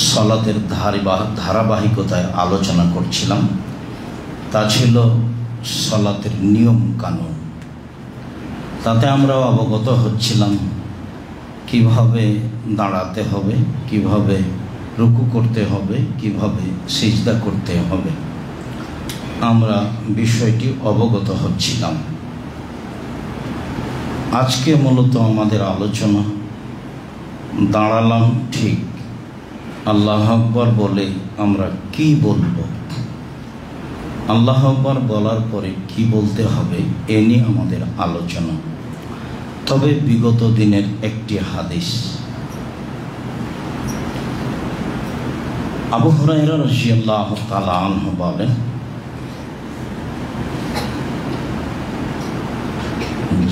সালাতের ধারাবাহিকতায় আলোচনা করছিলাম। তা ছিল সালাতের নিয়ম কানুন। তাতে আমরাও অবগত হচ্ছিলাম কিভাবে দাঁড়াতে হবে, কিভাবে রুকু করতে হবে, কিভাবে সিজদা করতে হবে। আমরা বিষয়টি অবগত হচ্ছিলাম। আজকে মূলত আমাদের আলোচনা, দাঁড়ালাম ঠিক, আল্লাহু আকবার বলে আমরা কি বলবো, আল্লাহু আকবার বলার পরে কি বলতে হবে, এ নিয়ে আমাদের আলোচনা। তবে বিগত দিনের একটি হাদিস, আবু হুরায়রা রাদিয়াল্লাহু তাআলা আনহু বলেন,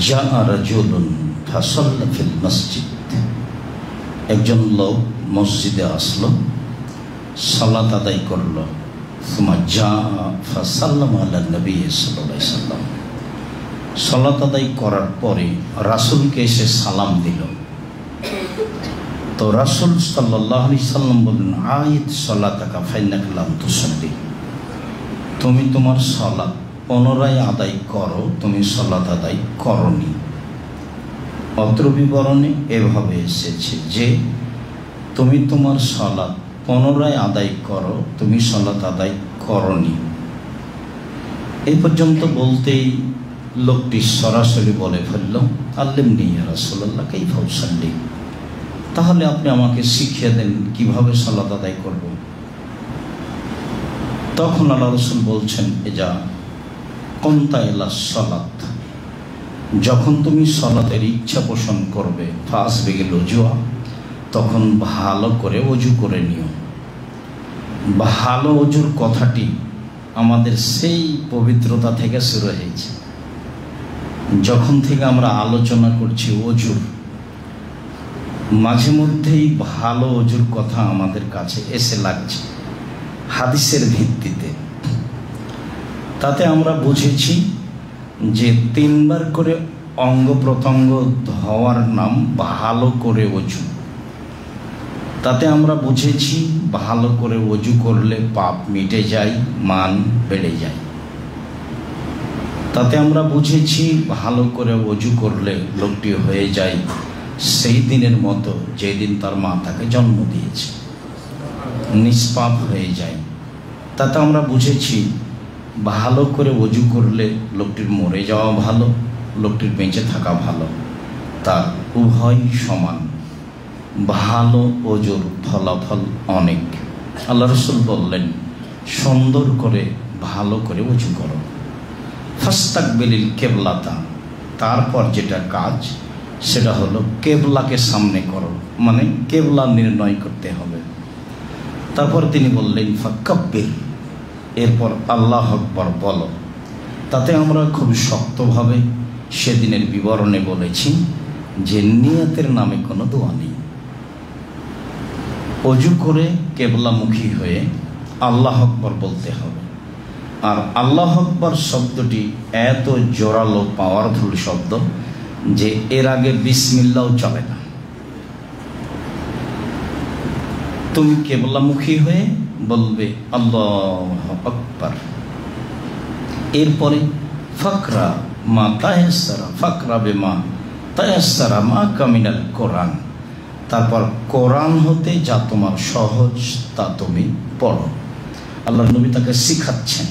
জাআ রাজুলুন ফাসাল্লা ফিল মসজিদ, একজন লোক মসজিদে আসলো, সালাত আদায় করলো। সুম্মা জাআ ফাসাল্লামা আলা নবী সাল্লাল্লাহু আলাইহি ওয়াসাল্লাম, সালাত আদায় করার পরে রাসূলকে এসে সালাম দিল। তো রাসূল সাল্লাল্লাহু আলাইহি সাল্লাম বললেন, আইদ সালাতাকা ফাইন্নাকা লাম তুসাল্লি, তুমি তোমার সালাত পুনরায় আদায় করো, তুমি সালাত আদায় করনি। অত্র বিবরণে এভাবে এসেছে যে তুমি তোমার সালাত পুনরায় আদায় করো, তুমি সালাত আদায় করনি। এই পর্যন্ত বলতেই লোকটি সরাসরি বলে ফেলল, আল্লিমনি ইয়া রাসূলুল্লাহ কাইফা উসাল্লি, তাহলে আপনি আমাকে শিখিয়ে দেন কিভাবে সালাত আদায় করব। তখন আল্লাহ রাসূল বলছেন, এজা কুনতা ইলা সালাত, যখন তুমি সালাতের ইচ্ছা পোষণ করবে, ফাসবিগিল উজুয়া, তখন ভালো করে ওযু করে নিও। ভালো ওযুর কথাটি আমাদের সেই পবিত্রতা থেকে শুরু হয়েছে। যখন থেকে আমরা আলোচনা করছি ওযুর, মাঝে মধ্যেই ভালো ওযুর কথা আমাদের কাছে এসে লাগছে হাদিসের ভিত্তিতে। তাতে আমরা বুঝেছি যে 3 বার করে অঙ্গ প্রত্যঙ্গ ধোয়ার নাম ভালো করে ওযু। তাতে আমরা বুঝেছি ভালো করে ওযু করলে পাপ মিটে যায়, মান বেড়ে যায়। তাতে আমরা বুঝেছি ভালো করে ওযু করলে লোকটি হয়ে যায় সেই দিনের মতো যেদিন তার মা তাকে জন্ম দিয়েছে, নিষ্পাপ হয়ে যায়। তাতে আমরা বুঝেছি ভালো করে ওযু করলে লোকটির মরে যাওয়া ভালো, লোকটির বেঁচে থাকা ভালো, তার উভয় সমান। ভালো ওযুর ফলাফল অনেক। আল্লাহ রাসূল বললেন, সুন্দর করে ভালো করে ওযু করো। ফাস্তাকবিলিল কিবলাতা, তারপর যেটা কাজ সেটা হলো কেবলাকে সামনে করো, মানে কেবলা নির্ণয় করতে হবে। তারপর তিনি বললেন ফাকাব্বির, এরপর আল্লাহু আকবার বলো। তাতে আমরা খুব শক্তভাবে সেদিনের বিবরণে বলেছি যে নিয়তের নামে কোনো দোয়া নেই। ওযু করে কেবলামুখী হয়ে আল্লাহু আকবার বলতে হবে। আর আল্লাহু আকবার শব্দটি এত জোরালো পাওয়ারফুল শব্দ যে এর আগে বিসমিল্লাহও চলে না। তুমি কেবলামুখী হয়ে বলবে আল্লাহু আকবার। এরপরে ফাকরা মা তায়াসসারা, ফাকরা বিমা তায়াসসারা মা কামিনাল কোরআন, তারপর কোরআন হতে যা তোমার সহজ তা তুমি পড়ো। আল্লাহর নবী তাকে শিখাচ্ছেন।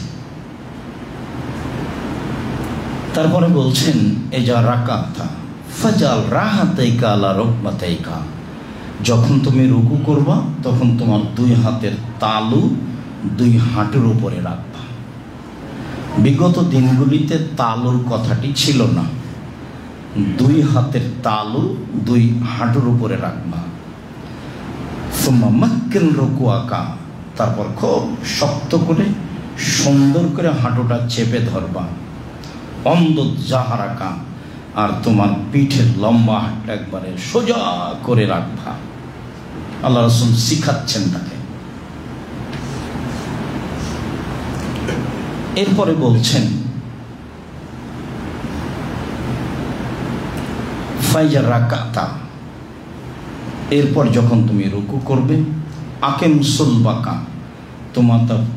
তারপরে বলছেন, এ যা রাকাতা ফাজাল রাহাতাইকা আলা রুকবাতাইকা, যখন তুমি রুকু করবা তখন তোমার 2 হাতের তালু 2 হাঁটুর উপরে রাখবা। বিগত দিনগুলিতে তালুর কথাটি ছিল না। 2 হাতের তালু 2 হাঁটুর উপরে রাখবা। সুম্মা মাক্কিন রুকুআকা, তারপর খুব শক্ত করে সুন্দর করে হাঁটুটা চেপে ধরবা। অন্দর জাহারাকা, আর তোমার পিঠের লম্বা হাতটা একবারে সোজা করে রাখবা। আল্লাহ রাসূল শিখাচ্ছেন তাকে। এরপরে বলছেন ফাইজা রাকাতা, এরপর যখন তুমি রুকু করবে আকিম সুলবাকা,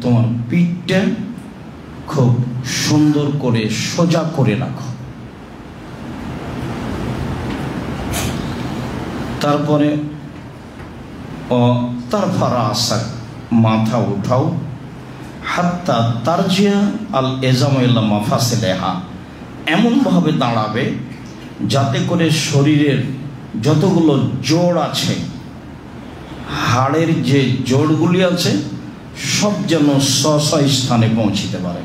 তোমার পিঠটা খুব সুন্দর করে সোজা করে রাখো। তারপরে তারফা রাসাক, মাথা উঠাও, হাত্তা তারজিয়া আল এজামাইল্লা মাফাসিলেহা, এমনভাবে দাঁড়াবে যাতে করে শরীরের যতগুলো জোড় আছে, হাড়ের যে জোড়গুলি আছে সব যেন স্ব স্থানে পৌঁছিতে পারে।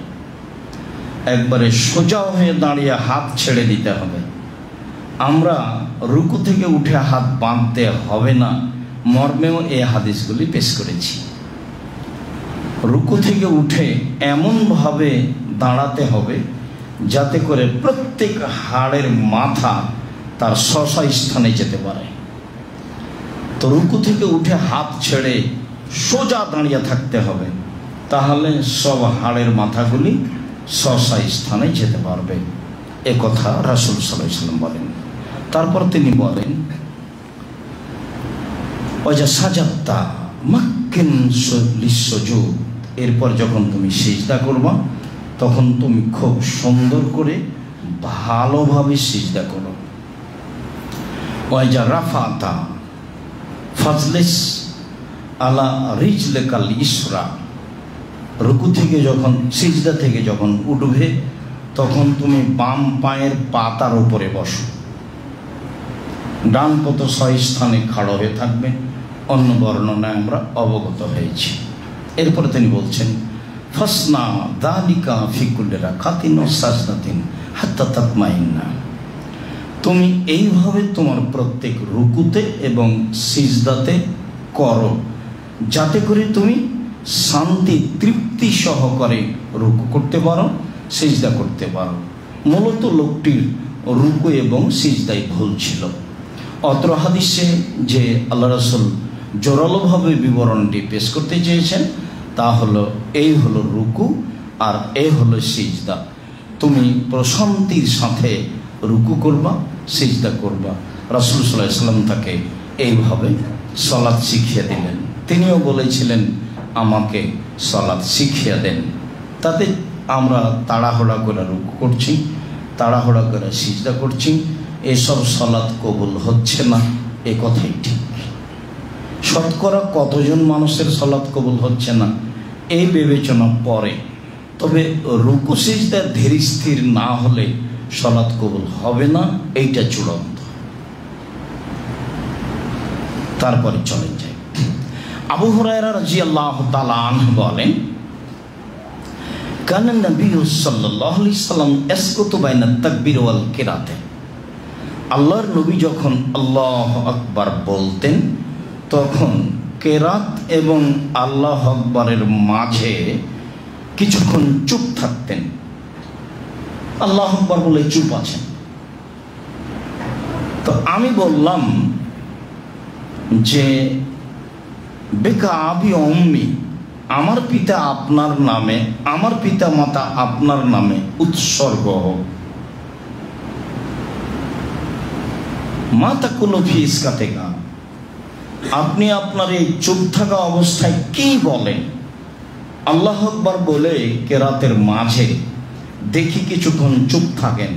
একবারে সোজা হয়ে দাঁড়িয়ে হাত ছেড়ে দিতে হবে। আমরা রুকু থেকে উঠে হাত বাঁধতে হবে না মর্মেও এই হাদিসগুলি পেশ করেছি। রুকু থেকে উঠে এমনভাবে দাঁড়াতে হবে যাতে করে প্রত্যেক হাড়ের মাথা তার স্ব স্থানে যেতে পারে। তো রুকু থেকে উঠে হাত ছেড়ে সোজা দাঁড়িয়ে থাকতে হবে, তাহলে সব হাড়ের মাথাগুলি স্ব স্থানে যেতে পারবে। এ কথা রাসূল সাল্লাল্লাহু আলাইহি ওয়াসাল্লাম বলেন। তারপর তিনি বলেন, ওয়াজা সাজাদতা মাক্কিন লিসসুজুদ, এরপর যখন তুমি সিজদা করবা তখন তুমি খুব সুন্দর করে ভালোভাবে সিজদা করো। ওয়াজা রাফাতা ফাজলিস আলা রিজলিকাল ইসরা, রুকু থেকে যখন সিজদা থেকে যখন উঠবে তখন তুমি বাম পায়ের পাতার উপরে বসো, ডান পত স্থানে খাড়া হয়ে থাকবে। অন্য বর্ণনায় আমরা অবগত হয়েছি। এরপরে তিনি বলছেন, ফাসনা যালিকা ফি কুল্লি রাকাতিন ওয়া সাজদাতিন হাত্তা তাতমাইন্না, তুমি এইভাবে তোমার প্রত্যেক রুকুতে এবং সিজদাতে করো যাতে করে তুমি শান্তি তৃপ্তি সহকারে রুকু করতে পারো, সিজদা করতে পারো। মূলত লোকটির রুকু এবং সিজদায় ভুল ছিল। অত্র হাদিসে যে আল্লাহ রাসূল জোরালোভাবে বিবরণটি পেশ করতে চেয়েছেন তা হলো, এই হলো রুকু আর এই হলো সিজদা। তুমি প্রশান্তির সাথে রুকু করবা, সিজদা করবা। রাসূল সাল্লাল্লাহু আলাইহি ওয়াসাল্লাম তাকে এইভাবে সালাত শিখিয়ে দিলেন। তিনিও বলেছিলেন, আমাকে সালাত শিখিয়ে দেন। তাতে আমরা তাড়াহুড়া করে রুকু করছি, তাড়াহুড়া করে সিজদা করছি, এসব সালাত কবুল হচ্ছে না। এ কথাই ঠিক। শতকরা কতজন মানুষের সালাত কবুল হচ্ছে না এই বিবেচনা পরে, তবে রুকু সিজদা ধীর স্থির না হলে সালাত কবুল হবে না, এইটা চূড়ান্ত। তারপরে চলে যায়। আবু হুরায়রা রাদিয়াল্লাহু তাআলা আনহু বলেন, কানা নবী সাল্লাল্লাহু আলাইহি সাল্লাম ইয়াসকুতু বাইনা তাকবীর ওয়াল কিরাতে, আল্লাহর নবী যখন আল্লাহু আকবার বলতেন তখন কেরাত এবং আল্লাহু আকবারের মাঝে কিছুক্ষণ চুপ থাকতেন। আল্লাহু আকবার বলে চুপ আছেন। তো আমি বললাম যে বেকা আবি উম্মি, আমার পিতা আপনার নামে, আমার পিতা মাতা আপনার নামে উৎসর্গ হোক। মাতা কোনো ফিস কাটেগা, আপনি আপনার এই চুপ থাকা অবস্থায় কি বলেন? আল্লাহু আকবার বলে কেরাতের মাঝে দেখি কিছুক্ষণ চুপ থাকেন,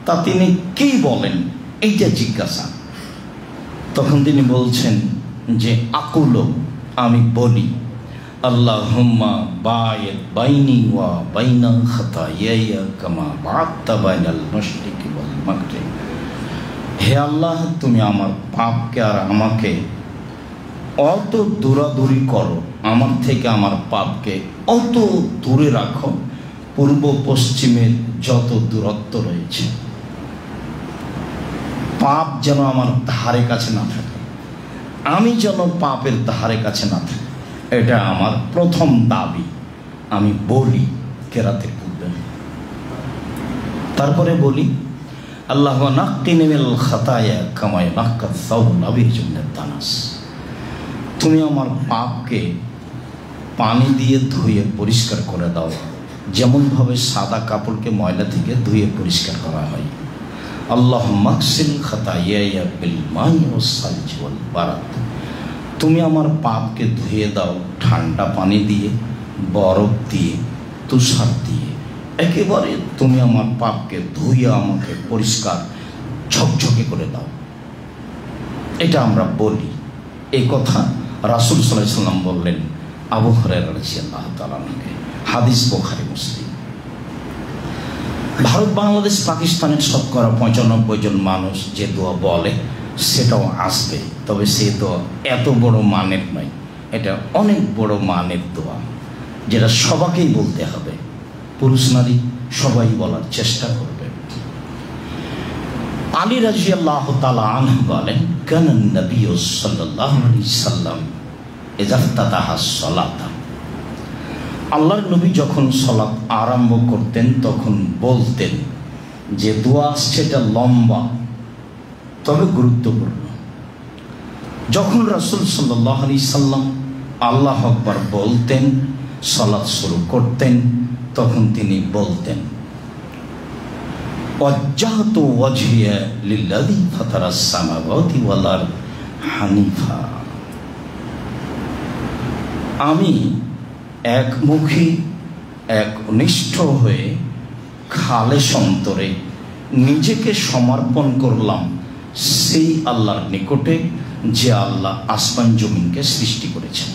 তা তিনি কি বলেন এইটা জিজ্ঞাসা। তখন তিনি বলছেন যে আকুলো, আমি বলি, আল্লাহুম্মা বায়িদ বাইনি ওয়া বাইনা খাতায়ায়া কামা বা'আদতা বাইনাল মাশরিকি ওয়াল মাগরিব, হে আল্লাহ তুমি আমার পাপকে আর আমাকে অত দূরাদূরি করো, আমার থেকে আমার পাপকে অত দূরে রাখো পূর্ব পশ্চিমের যত দূরত্ব রয়েছে, পাপ যেন আমার ধারে কাছে না থাকে, আমি যেন পাপের ধারে কাছে না থাকি। এটা আমার প্রথম দাবি, আমি বলি কেরাতের পূর্বে। তারপরে বলি, আল্লাহ নাক্কিনি মিনাল খাতায়া কামা ইয়ানাক্কাস সাওবুল আবিদ মিনাদ দানাস, তুমি আমার পাপকে পানি দিয়ে ধুয়ে পরিষ্কার করে দাও, যেমনভাবে সাদা কাপড়কে ময়লা থেকে ধুয়ে পরিষ্কার করা হয়। আল্লাহুম্মা আগসিল খাতায়ায়া বিল মাই ওয়াস সালজি ওয়াল বারাদ, তুমি আমার পাপকে ধুয়ে দাও ঠান্ডা পানি দিয়ে, বরফ দিয়ে, তুষার দিয়ে, একেবারে তুমি আমার পাপকে ধুয়ে আমাকে পরিষ্কার ঝকঝকে করে দাও। এটা আমরা বলি। এই কথা রাসূল সাল্লাল্লাহু আলাইহি ওয়াসাল্লাম বললেন আবু হুরায়রা রাদিয়াল্লাহু তাআলা আনহু। হাদিস বুখারী মুসলিম। ভারত, বাংলাদেশ, পাকিস্তানের শতকরা ৯৫ জন মানুষ যে দোয়া বলে সেটাও আসবে, তবে সে দোয়া এত বড় মানের নয়। এটা অনেক বড় মানের দোয়া, যেটা সবাইকেই বলতে হবে, পুরুষ নারী সবাই বলার চেষ্টা করবে। আলী রাদিয়াল্লাহু তাআলা আনহু বলেন, কানান নবী সাল্লাল্লাহু আলাইহি সাল্লাম ইযা ইফতাতাহা সালাতা, আল্লাহর নবী যখন সালাত আরম্ভ করতেন তখন বলতেন, যে দোয়া আসছে এটা লম্বা তবে গুরুত্বপূর্ণ। যখন রাসূল সাল্লাল্লাহু আলাইহি সাল্লাম আল্লাহু আকবার বলতেন, সালাত শুরু করতেন, তখন তিনি বলতেন, ওয়াজ্জাহতু ওয়াজহিয়া লিল্লাযী ফাতারাস সামাওয়াতি ওয়াল আরদ হানিফা, আমি একমুখী একনিষ্ঠ হয়ে খালেস অন্তরে নিজেকে সমর্পণ করলাম সেই আল্লাহর নিকটে, যে আল্লাহ আসমান জমিনকে সৃষ্টি করেছেন।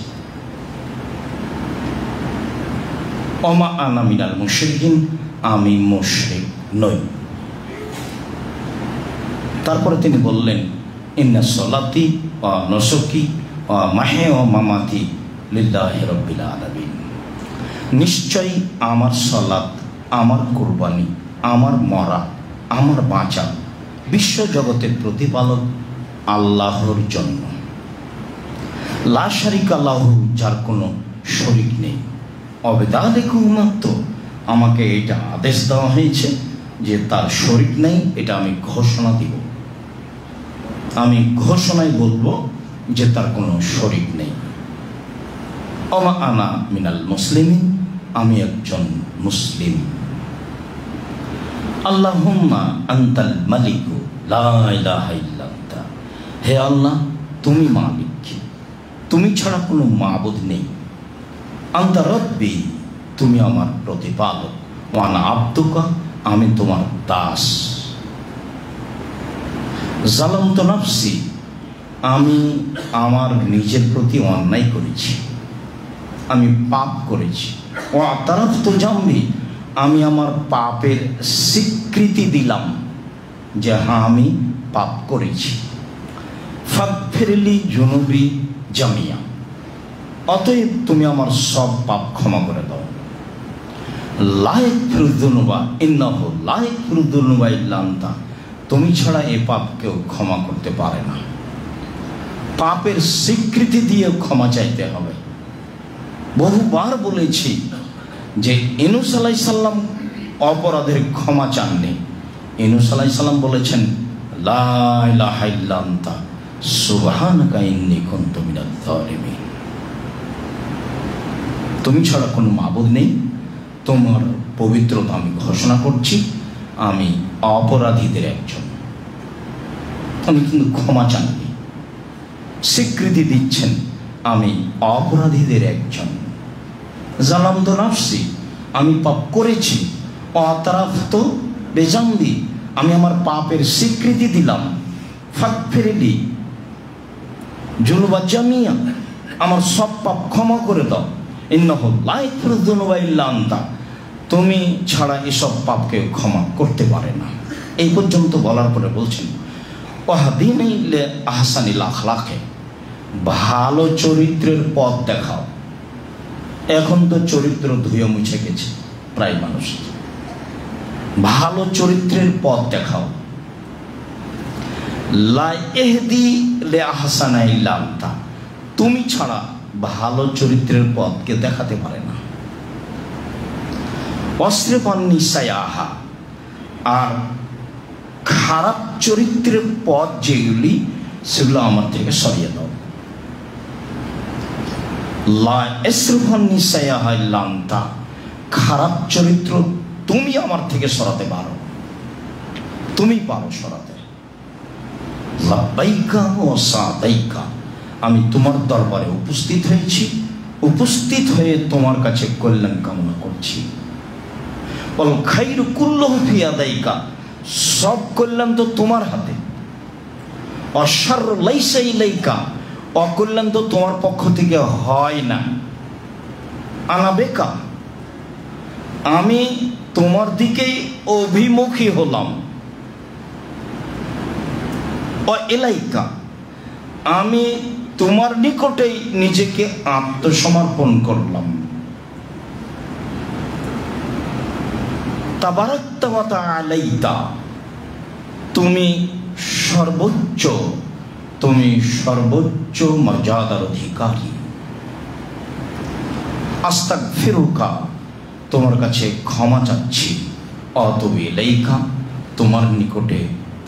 ওমা আনা মিনাল মুশরিকিন, আমি মুশরিক নই। তারপরে তিনি বললেন, ইন্না সলাতি ওয়া নুসুকি ওয়া মাহইয়া ওয়া মামাতি লিল্লাহি রাব্বিল আলামিন, নিশ্চয়ই আমার সালাত, আমার কুরবানি, আমার মরা, আমার বাঁচা বিশ্ব জগতের প্রতিপালক আল্লাহর জন্য। লা শারিকা লাহু, যার কোনো শরীক নেই। অবেদালিকু উম্মাত, আমাকে এটা আদেশ দেওয়া হয়েছে যে তার শরীক নেই, এটা আমি ঘোষণা দিব। আমি ঘোষণায় বলবো যে তার কোনো শরীক নেই। ওমা আনা মিনাল মুসলিমিন, আমি একজন মুসলিম। আল্লাহুম্মা আনতাল মালিকু লা ইলাহা ইল্লা আনতা, হে আল্লাহ তুমি মালিক, তুমি ছাড়া কোনো মাবুদ নেই। আনতা রব্বি, তুমি আমার প্রতিপালক। ওয়া আনা আবদুকা, আমি তোমার দাস। যালামতু নাফসি, আমি আমার নিজের প্রতি অন্যায় করেছি, আমি পাপ করেছি। ওয়া আতারাফতু জামবি, আমি আমার পাপের স্বীকৃতি দিলাম যে হ্যাঁ আমি পাপ করেছি। ফাগফিরলি যুনুবি জামিয়া, অতএব তুমি আমার সব পাপ ক্ষমা করে দাও। লা ইয়াগফিরুয যুনুবা ইন্নাহু লা ইয়াগফিরুয যুনুবা ইল্লা আনতা, তুমি ছাড়া এ পাপ কেউ ক্ষমা করতে পারে না। পাপের স্বীকৃতি দিয়ে ক্ষমা চাইতে হবে। বহুবার বলেছি যে ইউনূস আলাইহিস সালাম অপরাধের ক্ষমা চাননি। ইউনূস আলাইহিস সালাম বলেছেন, লা ইলাহা ইল্লা আনতা সুবহানাকা ইন্নী কুনতু মিনাজ জালিমিন, তুমি ছাড়া কোনো মাবুদ নেই, তোমার পবিত্রতা আমি ঘোষণা করছি, আমি অপরাধীদের একজন। আমি কিন্তু ক্ষমা চাননি, স্বীকৃতি দিচ্ছেন আমি অপরাধীদের একজন। যালামতু নাফসি, আমি পাপ করেছি। অতারাফতু বিজামবি, আমি আমার পাপের স্বীকৃতি দিলাম। ফাগফিরলি যুনুবা জামিয়া, আমার সব পাপ ক্ষমা করে দাও। ইন্নাহু লা ইয়াগফিরুয যুনুবা ইল্লা আনতা, তুমি ছাড়া এসব পাপকে ক্ষমা করতে পারে না। এই পর্যন্ত বলার পরে বলছেন, ওয়াহদিনি ইলা আহসানিল আখলাকে, ভালো চরিত্রের পথ দেখাও। এখন তো চরিত্র ধুয়ে মুছে গেছে প্রায় মানুষ। ভালো চরিত্রের পথ দেখাও। লা ইহদি লি আহসানা ইল্লা আনতা, তুমি ছাড়া ভালো চরিত্রের পথকে দেখাতে পারে না। অস্ত্রেপান নিসায়াহা, আর খারাপ চরিত্রের পথ যেগুলি সেগুলো আমার থেকে সরিয়ে দাও। লা ইসরিফান নিসায়াহা ইল্লা আনতা, খারাপ চরিত্র তুমি আমার থেকে সরাতে পারো, তুমি পারো সরাতে। লাব্বাইকা ওয়া সাদাইকা, আমি তোমার দরবারে উপস্থিত হয়েছি, উপস্থিত হয়ে তোমার কাছে কল্যাণ কামনা করছি। ওয়াল খাইরু কুল্লুহু ফি ইয়াদাইকা, সব কল্যাণ তো তোমার হাতে। অশাররু লাইসা ইলাইকা, অকল্যাণ তো তোমার পক্ষ থেকে হয় না। আনা বেকা, আমি তোমার দিকেই অভিমুখী হলাম। ইলাইকা, আমি তোমার নিকটেই নিজেকে আত্মসমর্পণ করলাম। তাবারাকতা ওয়া তাআলাইতা, তুমি সর্বোচ্চ, তুমি সর্বোচ্চ মর্যাদার অধিকারী। আস্তাগফিরুকা, তোমার কাছে ক্ষমা চাচ্ছি। আতুবু ইলাইকা, তোমার নিকটে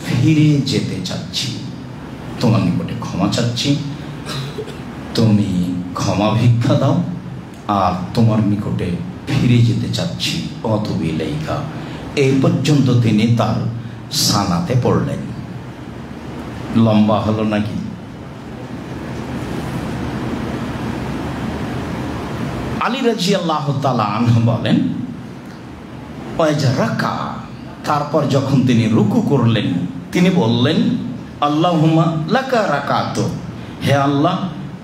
ফিরে যেতে চাচ্ছি। তোমার নিকটে ক্ষমা চাচ্ছি, তুমি ক্ষমা ভিক্ষা দাও, আর তোমার নিকটে ফিরে যেতে চাচ্ছি। আতুবু ইলাইকা, এই পর্যন্ত তিনি তার সানাতে পড়লেন। লম্বা হলো নাকি? আলী রাদিয়াল্লাহু তাআলা আনহু বলেন, ওয়াজরাকা, তারপর যখন তিনি রুকু করলেন তিনি বললেন, আল্লাহুম্মা লাকা রাকাতু, হে আল্লাহ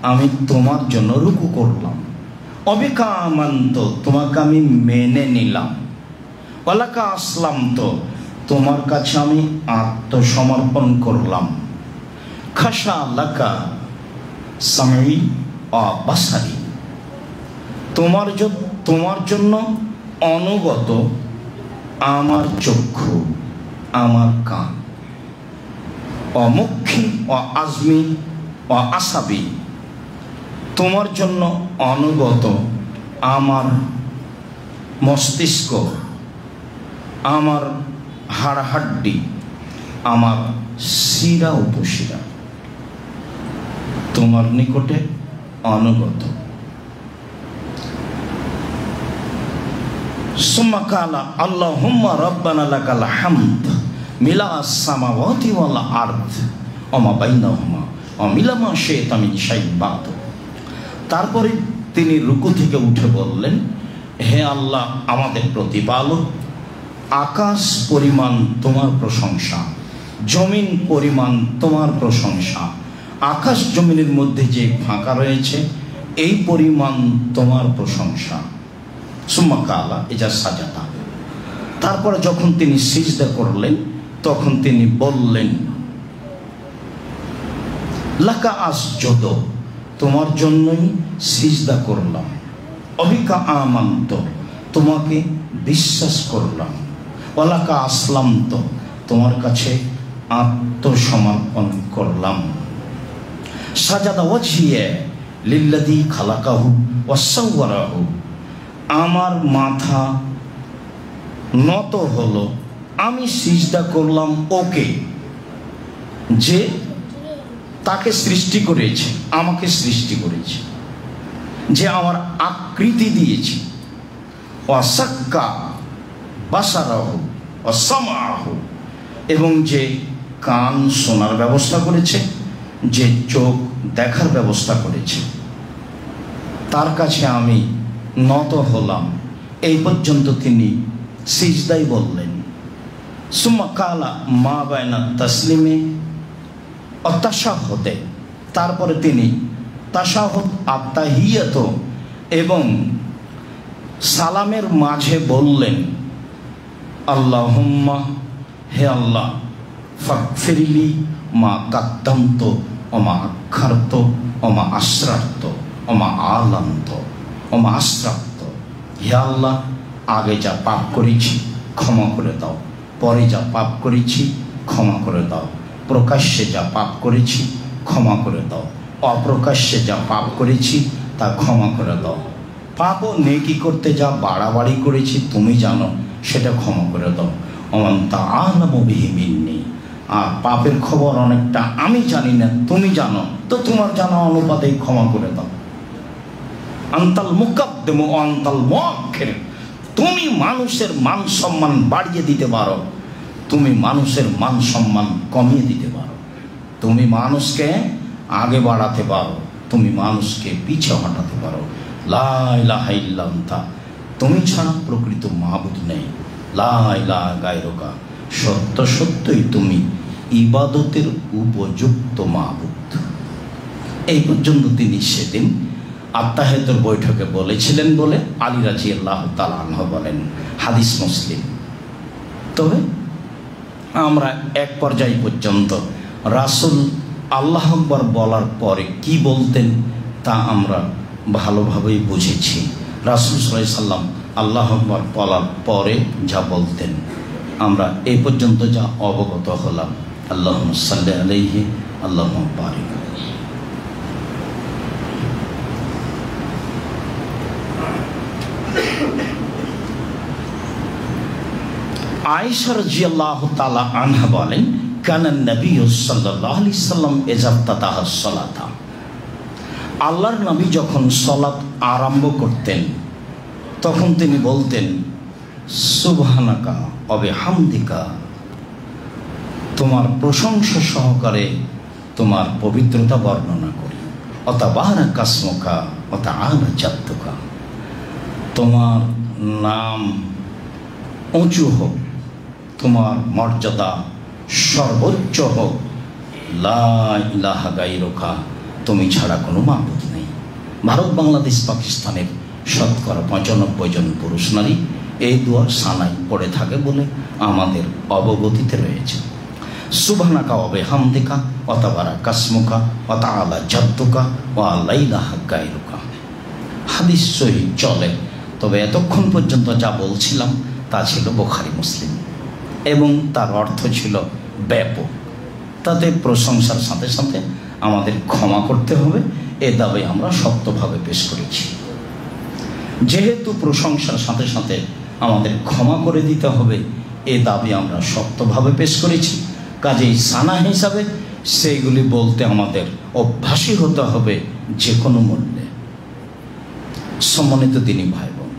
আমি তোমার জন্য রুকু করলাম। অবিকা আমান্ত, তোমাকে আমি মেনে নিলাম। ওয়ালাকা আসলামতু, তোমার কাছে আমি আত্মসমর্পণ করলাম। খাশা লাকা সামি ওয়া বাসারি, তোমার জন্য অনুগত আমার চক্ষু, আমার কান। অমুখী ও আজমি ও আসাবি, তোমার জন্য অনুগত আমার মস্তিষ্ক, আমার হাড়হাড্ডি, আমার শিরা উপশিরা তোমার নিকটে অনুগত। সুম্মা কালা আল্লাহুম্মা রাব্বানা লাকাল হামদ মিলা আস-সামাওয়াতি ওয়াল আরদ ওয়া মা বাইনাহুমা ওয়া মিলা মা শি'তা মিন শাইইন বা'দ। তারপরে তিনি রুকু থেকে উঠে বললেন, হে আল্লাহ আমাদের প্রতিপালক, আকাশ পরিমাণ তোমার প্রশংসা, জমিন পরিমাণ তোমার প্রশংসা, আকাশ জমিনের মধ্যে যে ফাঁকা রয়েছে এই পরিমাণ তোমার প্রশংসা। সুম্মা কালা ইজা সাজাদা, তারপরে যখন তিনি সিজদা করলেন তখন তিনি বললেন, লাকা আসজুদু, তোমার জন্যই সিজদা করলাম। অবিকা আমান্ত, তোমাকে বিশ্বাস করলাম। ওয়ালাকা আসলামত, তোমার কাছে আত্মসমর্পণ করলাম। সাজাদা ওয়াজহিয়া লিল্লাযী খালাকাহু ওয়া সাওয়ারাহু, আমার মাথা নত হলো, আমি সিজদা করলাম ওকে, যে তাকে সৃষ্টি করেছে, আমাকে সৃষ্টি করেছে, যে আমার আকৃতি দিয়েছে। ওয়াসাক্কা বাসারাহু ওয়াসামাহু, এবং যে কান শোনার ব্যবস্থা করেছে, যে চোখ দেখার ব্যবস্থা করেছে, তার কাছে আমি নত হলাম। এই পর্যন্ত তিনি সিজদাই বললেন। সুম্মা কালা মা বাইনা তাসলিমে ও তাশাহুদে, তারপরে তিনি তাশাহুদ আত্তাহিয়াত এবং সালামের মাঝে বললেন, আল্লাহুম্মা, হে আল্লাহ, ফাগফিরলি মা কাদ্দামত ও মা আখারত ও মা আসরারত ও মা আলান্ত ও মা আসরারত, হে আল্লাহ আগে যা পাপ করেছি ক্ষমা করে দাও, পরে যা পাপ করেছি ক্ষমা করে দাও, প্রকাশ্যে যা পাপ করেছি ক্ষমা করে দাও, অপ্রকাশ্যে যা পাপ করেছি তা ক্ষমা করে দাও, পাপ ও নেকি করতে যা বাড়াবাড়ি করেছি তুমি জানো, সেটা ক্ষমা করে দাও। ওমান তা'আলামু বিহি মিন্নি, আর পাপের খবর অনেকটা আমি জানি না, তুমি জানো, তো তোমার জানা অনুপাতেই ক্ষমা করে দাও। আনতাল মুকাদ্দিম ওয়া আনতাল মুআখির, তুমি মানুষের মান সম্মান বাড়িয়ে দিতে পারো, তুমি মানুষের মান সম্মান কমিয়ে দিতে পারো, তুমি মানুষকে আগে বাড়াতে পারো, তুমি মানুষকে পিছে হটাতে পারো। লা ইলাহা ইল্লা আনতা, তুমি ছাড়া প্রকৃত মাবুদ নেই। লা ইলাহা গায়রুকা, সত্য সত্যই তুমি ইবাদতের উপযুক্ত মাবুদ। এই পর্যন্ত তিনি সেদিন আত্তাহিয়াতুর বৈঠকে বলেছিলেন বলে আলী রাদিয়াল্লাহু তাআলা আনহু বলেন, হাদিস মুসলিম। তবে আমরা এক পর্যায় পর্যন্ত রাসূল আল্লাহু আকবার বলার পরে কি বলতেন তা আমরা ভালোভাবেই বুঝেছি। রাসূল সাল্লাল্লাহু আলাইহি সাল্লাম আল্লাহু আকবার বলার পরে যা বলতেন আমরা এই পর্যন্ত যা অবগত হলাম। আল্লাহুম্মা সাল্লি আলাইহি, আল্লাহুম্মা বারিক। আয়েশা রাদিয়াল্লাহু তাআলা আনহা বলেন, কানা নবী সাল্লাল্লাহু আলাইহি সাল্লাম ইযা ইফতাতাহা সালাতা, আল্লাহর নবী যখন সালাত আরম্ভ করতেন তখন তিনি বলতেন, সুবহানাকা ওয়া বিহামদিকা, তোমার প্রশংসা সহকারে তোমার পবিত্রতা বর্ণনা করি। ওয়া তাবারাকা ইসমুকা ওয়া তাআলা জাদ্দুকা, তোমার নাম উঁচু হোক, তোমার মর্যাদা সর্বোচ্চ হোক। লা ইলাহা গায়রুকা, তুমি ছাড়া কোনো মাবুদ নেই। ভারত, বাংলাদেশ, পাকিস্তানের শতকরা 95 জন পুরুষ নারী এই দোয়া সানাই পড়ে থাকে বলে আমাদের অবগতিতে রয়েছে। সুবহানাকা ওয়া বিহামদিকা ওয়া তাবারাকা ইসমুকা ওয়া তাআলা জাদ্দুকা ওয়া লা ইলাহা গায়রুকা। হাদিস সহিহ চলে। তবে এতক্ষণ পর্যন্ত যা বলছিলাম তা ছিল বুখারী মুসলিম এবং তার অর্থ ছিল ব্যাপক। তাতে প্রশংসার সাথে সাথে আমাদের ক্ষমা করতে হবে, এ দাবি আমরা শক্তভাবে পেশ করেছি। যেহেতু প্রশংসার সাথে সাথে আমাদের ক্ষমা করে দিতে হবে, এ দাবি আমরা শক্তভাবে পেশ করেছি। কাজেই সানা হিসাবে সেইগুলি বলতে আমাদের অভ্যাসী হতে হবে যে কোনো মূল্যে। সম্মানিত দিনী ভাই বোন,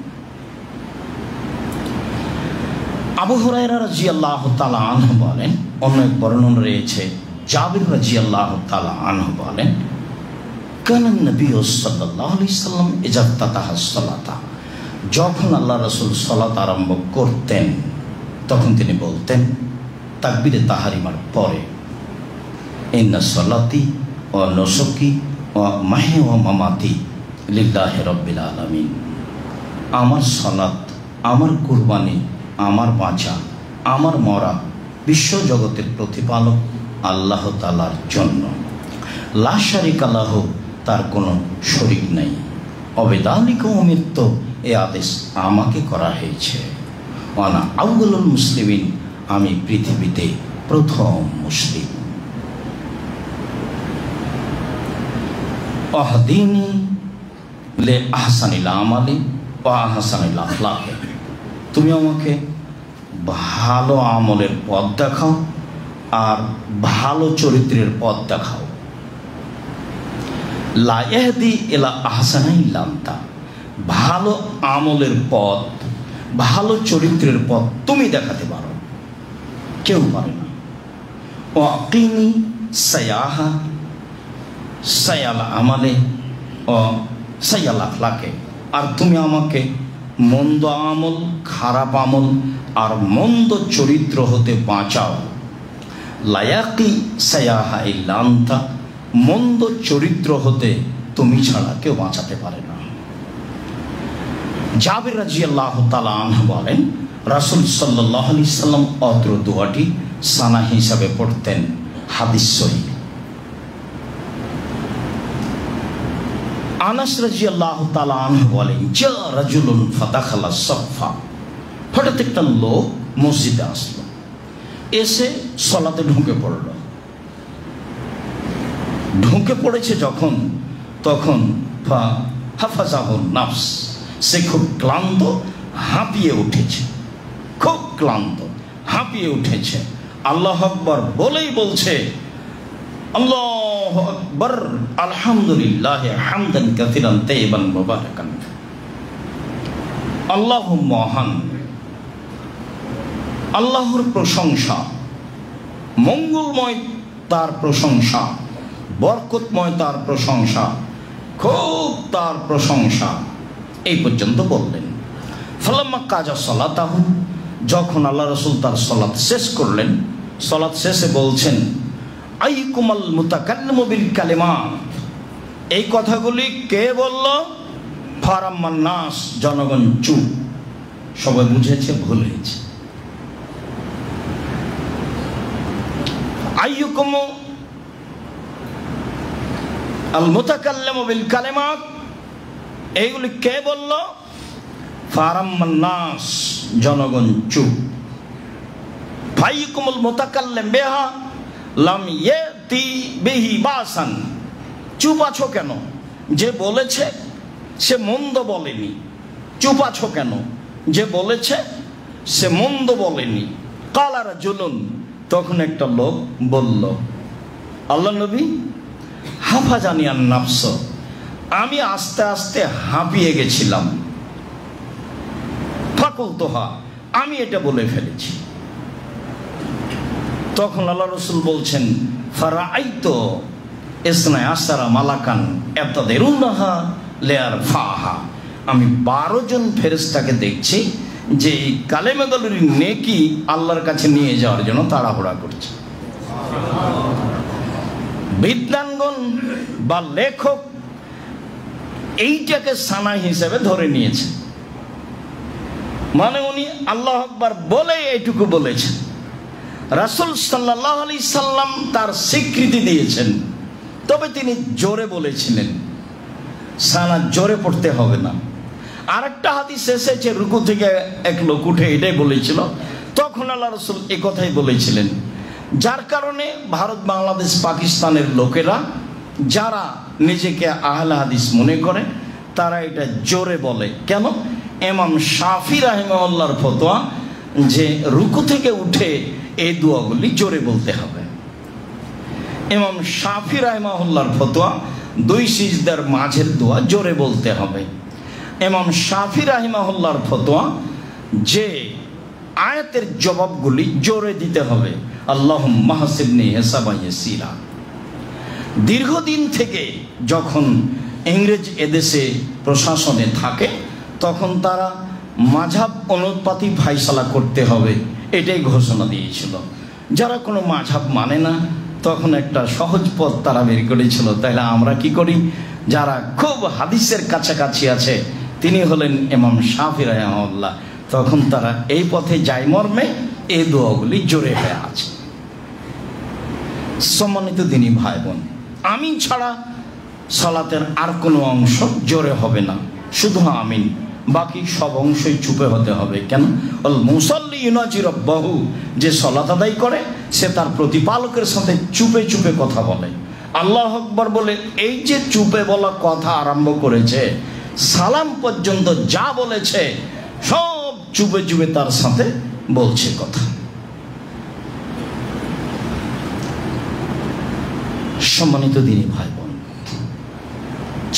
আবু হুরায়রা রাদিয়াল্লাহু তাআলা আনহু বলেন, অন্য এক বর্ণনা রয়েছে জাবির রাদিয়াল্লাহু তাআলা আনহু বলেন, কানা নবী সাল্লাল্লাহু আলাইহি সাল্লাম ইযা ইফতাতাহা সালাতা, যখন আল্লাহ রাসূল সালাত আরম্ভ করতেন তখন তিনি বলতেন তাকবীরে তাহরিমার পরে, ইন্না সালাতি ওয়া নুসুকি ওয়া মাহি ওয়া মামাতি লিল্লাহি রাব্বিল আলামিন, আমার সালাত, আমার কুরবানি, আমার বাঁচা, আমার মরা বিশ্বজগতের প্রতিপালক আল্লাহ তাআলার জন্য। লা শারিকা লাহু, তার কোনো শরীক নাই। অবিদালিকা উমিরতু, এ আদেশ আমাকে করা হয়েছে। ওয়ানা আউয়ালুল মুসলিমিন, আমি পৃথিবীতে প্রথম মুসলিম। আহদিনি লে আহসানিল আমালি ওয়া আহসানিল আখলাকি, তুমি আমাকে ভালো আমলের পথ দেখাও আর ভালো চরিত্রের পথ দেখাও। লা ইয়াহদি ইলা আহসানা ইল্লা আনতা, ভালো আমলের পথ, ভালো চরিত্রের পথ তুমি দেখাতে পারো, কেউ পারে না। ওয়া আকিনি সায়াহা সায়াল আমালে ও সায়াল আখলাকে, আর তুমি আমাকে মন্দ আমল, খারাপ আমল আর মন্দ চরিত্র হতে বাঁচাও। লায়াকি সায়াহা ইল্লা আনতা, মন্দ চরিত্র হতে তুমি ছাড়া কেউ বাঁচাতে পারে না। জাবির রাদিয়াল্লাহু তাআলা আনহু বলেন, রাসূল সাল্লাল্লাহু আলাইহি সাল্লাম অত্র দোয়াটি সানা হিসাবে পড়তেন। হাদিস সহিহ। আনাস রাদিয়াল্লাহু তাআলা আনহু বলেন, জা রাজুলুন ফাদাখালা সাফা, হঠাৎ একটা লোক মসজিদে আসলো, এসে সালাতে ঢুকে পড়ল। ঢুকে পড়েছে যখন, তখন হাফাজাহুন নাফস, সে খুব ক্লান্ত, হাঁপিয়ে উঠেছে, খুব ক্লান্ত, হাঁপিয়ে উঠেছে। আল্লাহু আকবার বলেই বলছে, আল্লাহু আকবার, আলহামদুলিল্লাহ হামদান কাসীরান তাইয়িবান মুবারাকান। আল্লাহু মহান, আল্লাহর প্রশংসা, মঙ্গলময় তার প্রশংসা, বরকতময় তার প্রশংসা, খুব তার প্রশংসা, এই পর্যন্ত বললেন। ফালাম্মা কাজা সালাতাহু, যখন আল্লাহ রাসূল তার সালাত শেষ করলেন, সালাত শেষে বলছেন আইকুমাল মুতাকাল্লিমু বিল কালিমাত, এই কথাগুলি কে বলল? ফারাম্মান নাস, জনগণ চুপ। সবাই বুঝেছে ভুল হয়েছে। আইয়ুকুম আল মুতাকাল্লিমু বিল কালিমাত, এইগুলি কে বলল? ফারাম্মান নাস, জনগণ চুপ। ফাইয়ুকুমুল মুতাকাল্লিম বিহা লাম ইয়াতি বিহি বাসান, চুপ আছো কেন? যে বলেছে সে মন্দ বলেনি, চুপ আছো কেন? যে বলেছে সে মন্দ বলেনি। কালা রাজুলুন, তখন একটা লোক বলল, আল্লাহ নবী, হাফাজানি আন নাফস, আমি আস্তে আস্তে হাঁপিয়ে গেছিলাম। ফাকুলতুহা, আমি এটা বলে ফেলেছি। তখন আল্লাহ রাসূল বলছেন, ফারাআইতু ইসনা আশারা মালাকান ইয়াতাদিরুনাহা লিয়ারফাহা, আমি 12 জন ফেরেশতাকে দেখছি যে এই কালেমাগুলোর নেকি আল্লাহর কাছে নিয়ে যাওয়ার জন্য তাড়াহুড়া করছে। বিদ্বানগণ বা লেখক এইটাকে সানা হিসেবে ধরে নিয়েছে, মানে উনি আল্লাহু আকবার বলে এইটুকু বলেছেন। রাসূল সাল্লাল্লাহু আলাইহি সাল্লাম তার স্বীকৃতি দিয়েছেন, তবে তিনি জোরে বলেছিলেন, সানা জোরে পড়তে হবে না। আরেকটা হাদিস এসেছে, রুকু থেকে এক লোক উঠে এটাই বলেছিল, তখন আল্লাহ রাসূল এই কথাই বলেছিলেন। যার কারণে ভারত, বাংলাদেশ, পাকিস্তানের লোকেরা যারা নিজেকে আহলে হাদিস মনে করে তারা এটা জোরে বলে। কেন? ইমাম শাফি রাহিমাহুল্লাহর ফতোয়া যে রুকু থেকে উঠে এই দোয়াগুলি জোরে বলতে হবে। ইমাম শাফি রাহিমাহুল্লাহর ফতোয়া 2 সিজদার মাঝের দোয়া জোরে বলতে হবে। ইমাম শাফি রাহিমাহুল্লাহর ফতোয়া যে আয়াতের জবাবগুলি জোরে দিতে হবে, আল্লাহুম্মা হাসিবনি হিসাবান ইয়াসীরা। দীর্ঘদিন থেকে যখন ইংরেজ এদেশে প্রশাসনে থাকে তখন তারা মাযহাব অনুপাতি ফায়সালা করতে হবে এটাই ঘোষণা দিয়েছিল। যারা কোনো মাযহাব মানে না তখন একটা সহজ পথ তারা বের করেছিল, তাহলে আমরা কি করি? যারা খুব হাদিসের কাছাকাছি আছে তিনি হলেন ইমাম শাফি রাহিমাহুল্লাহ, তখন তারা এই পথে যায় মর্মে এই দোয়াগুলি জোরে হয়ে আছে। সম্মানিত দিনী ভাই বোন, আমিন ছাড়া সালাতের আর কোনো অংশ জোরে হবে না, শুধু আমিন, বাকি সব অংশই চুপে হতে হবে। কেন? আল মুসাল্লি ইউনাজি রাব্বাহু, যে সালাত আদায় করে সে তার প্রতিপালকের সাথে চুপে চুপে কথা বলে। আল্লাহু আকবার বলে এই যে চুপে বলা কথা আরম্ভ করেছে, সালাম পর্যন্ত যা বলেছে সব চুপে চুপে তার সাথে বলছে কথা। সম্মানিত দিনী ভাই বোন,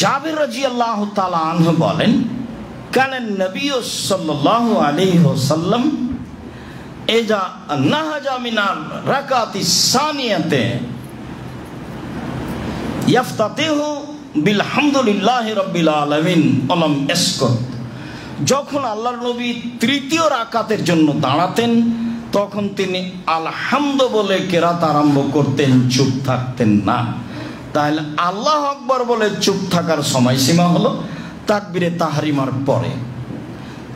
জাবির রাদিয়াল্লাহু তাআলা আনহু বলেন, কানা নবী সাল্লাল্লাহু আলাইহি ওয়াসাল্লাম ইজা নাহাজা মিনার রাকাতি সানিয়াতে ইফতাতিহু বিল হামদুলিল্লাহি রাব্বিল আলামিন আলাম ইসকুত। যখন আল্লাহর নবী তৃতীয় রাকাতের জন্য দাঁড়াতেন তখন তিনি আলহামদু বলে কেরাত আরম্ভ করতেন, চুপ থাকতেন না। তাহলে আল্লাহু আকবার বলে চুপ থাকার সময়সীমা হলো তাকবীরে তাহরিমার পরে।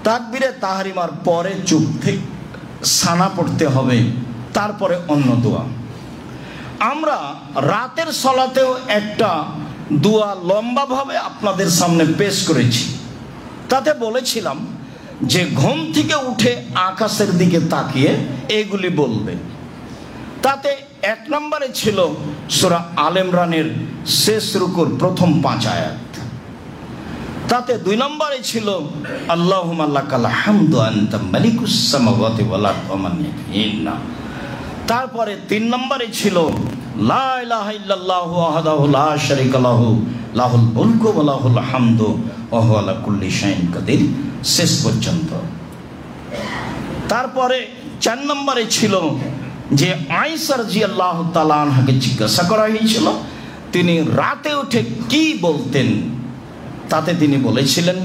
তাকবীরে তাহরিমার পরে চুপ থেকে সানা পড়তে হবে, তারপরে অন্য দোয়া। আমরা রাতের সালাতেও একটা দোয়া লম্বাভাবে আপনাদের সামনে পেশ করেছি। তাতে বলেছিলাম যে ঘুম থেকে উঠে আকাশের দিকে তাকিয়ে এগুলি বলবে। তাতে 1 নম্বরে ছিল সূরা আল ইমরানের শেষ রুকুর প্রথম 5 আয়াত। তাতে 2 নম্বরে ছিল আল্লাহুম্মা লাকাল হামদু আনতা মালিকুস সামাওয়াতি ওয়াল আরদি ওয়া মান ফিহিন্না। তারপরে 3 নম্বরে ছিল লা ইলাহা ইল্লাল্লাহু ওয়াহদাহু লা শারীকা লাহু লাহুল মুলকু ওয়া লাহুল হামদু ওয়া হুয়া আলা কুল্লি শাইইন কাদির, শেষ পর্যন্ত। তারপরে 4 নম্বরে ছিল যে আয়েশা রাদিয়াল্লাহু তাআলা আনহাকে জিজ্ঞাসা করা হয়েছিল তিনি রাতে উঠে কি বলতেন, তাতে তিনি বলেছিলেন